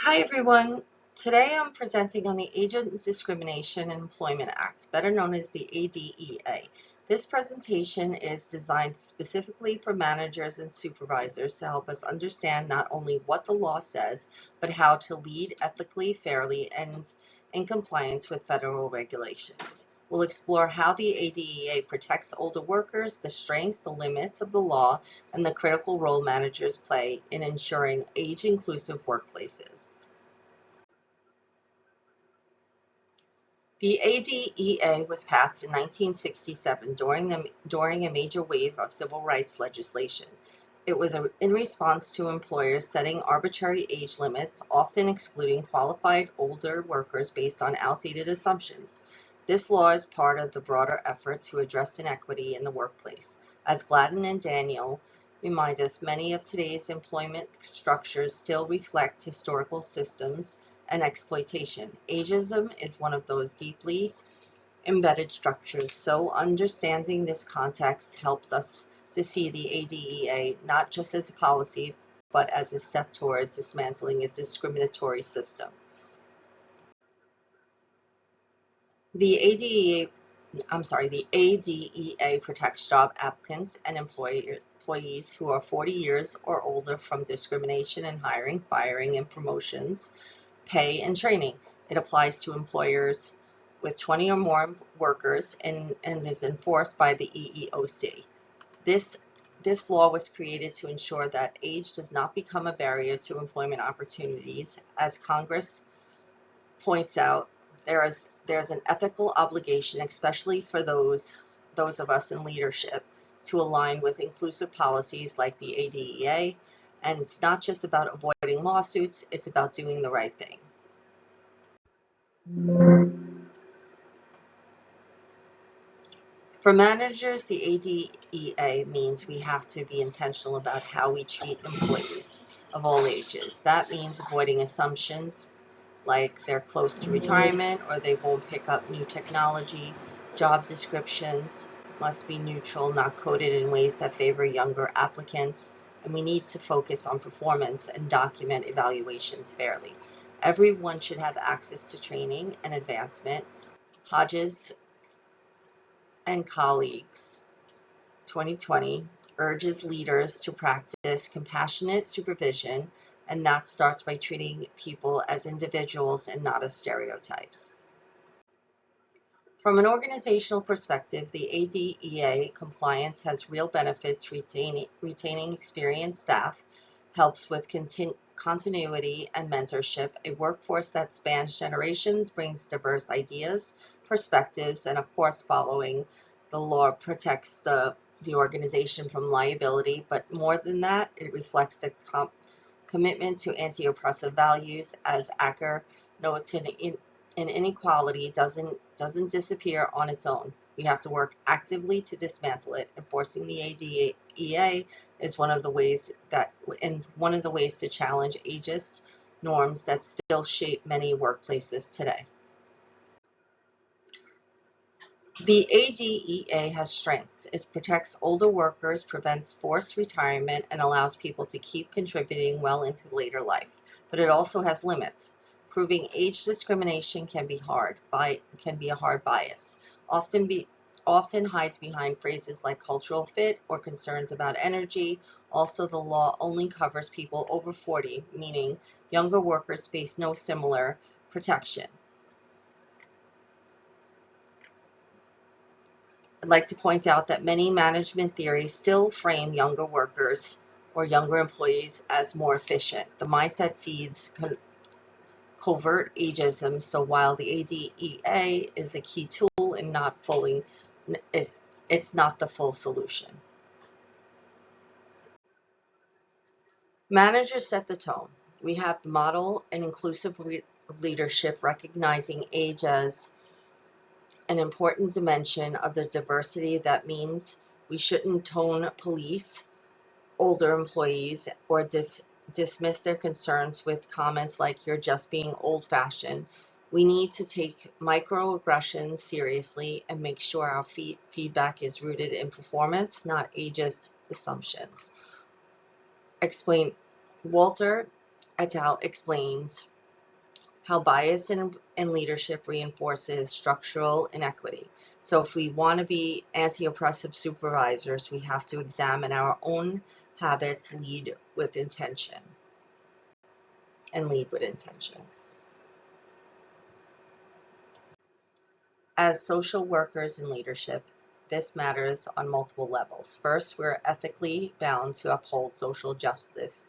Hi everyone. Today I'm presenting on the Age Discrimination and Employment Act, better known as the ADEA. This presentation is designed specifically for managers and supervisors to help us understand not only what the law says, but how to lead ethically, fairly, and in compliance with federal regulations. We'll explore how the ADEA protects older workers, the strengths, the limits of the law, and the critical role managers play in ensuring age-inclusive workplaces. The ADEA was passed in 1967 during a major wave of civil rights legislation. It was in response to employers setting arbitrary age limits, often excluding qualified older workers based on outdated assumptions. This law is part of the broader effort to address inequity in the workplace. As Gladden and Daniel remind us, many of today's employment structures still reflect historical systems and exploitation. Ageism is one of those deeply embedded structures, so understanding this context helps us to see the ADEA not just as a policy, but as a step towards dismantling a discriminatory system. The ADEA protects job applicants and employees who are 40 years or older from discrimination in hiring, firing, and promotions, pay, and training. It applies to employers with 20 or more workers and is enforced by the EEOC. This law was created to ensure that age does not become a barrier to employment opportunities. As Congress points out, there's an ethical obligation, especially for those of us in leadership, to align with inclusive policies like the ADEA. And it's not just about avoiding lawsuits, it's about doing the right thing. For managers, the ADEA means we have to be intentional about how we treat employees of all ages. That means avoiding assumptions like they're close to retirement or they won't pick up new technology. Job descriptions must be neutral, not coded in ways that favor younger applicants, and we need to focus on performance and document evaluations fairly. Everyone should have access to training and advancement. Hodges and colleagues, 2020, urges leaders to practice compassionate supervision, and that starts by treating people as individuals and not as stereotypes. From an organizational perspective, the ADEA compliance has real benefits. Retaining experienced staff helps with continuity and mentorship. A workforce that spans generations brings diverse ideas, perspectives, and of course, following the law protects the organization from liability. But more than that, it reflects the commitment to anti-oppressive values. As Acker notes, in inequality doesn't disappear on its own. We have to work actively to dismantle it. Enforcing the ADEA is one of the ways to challenge ageist norms that still shape many workplaces today. The ADEA has strengths. It protects older workers, prevents forced retirement, and allows people to keep contributing well into later life. But it also has limits. Proving age discrimination can be a hard bias. Often hides behind phrases like cultural fit or concerns about energy. Also, the law only covers people over 40, meaning younger workers face no similar protection. I'd like to point out that many management theories still frame younger workers or younger employees as more efficient. The mindset feeds covert ageism, so while the ADEA is a key tool and it's not the full solution. Managers set the tone. We have the model and inclusive leadership, recognizing age as an important dimension of the diversity. That means we shouldn't tone police older employees or dismiss their concerns with comments like "you're just being old-fashioned." We need to take microaggressions seriously and make sure our feedback is rooted in performance, not ageist assumptions. Explain. Walter et al. Explains how bias in leadership reinforces structural inequity. So if we want to be anti-oppressive supervisors, we have to examine our own habits, lead with intention. As social workers in leadership, this matters on multiple levels. First, we're ethically bound to uphold social justice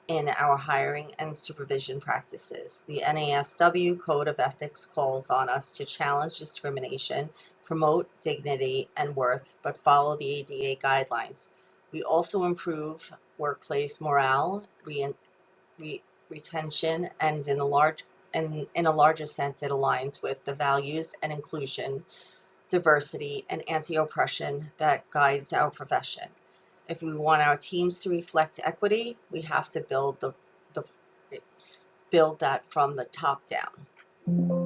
in our hiring and supervision practices. The NASW Code of Ethics calls on us to challenge discrimination, promote dignity and worth, but follow the ADA guidelines. We also improve workplace morale, retention, and in a larger sense, it aligns with the values and inclusion, diversity, and anti-oppression that guides our profession. If we want our teams to reflect equity, we have to build that from the top down.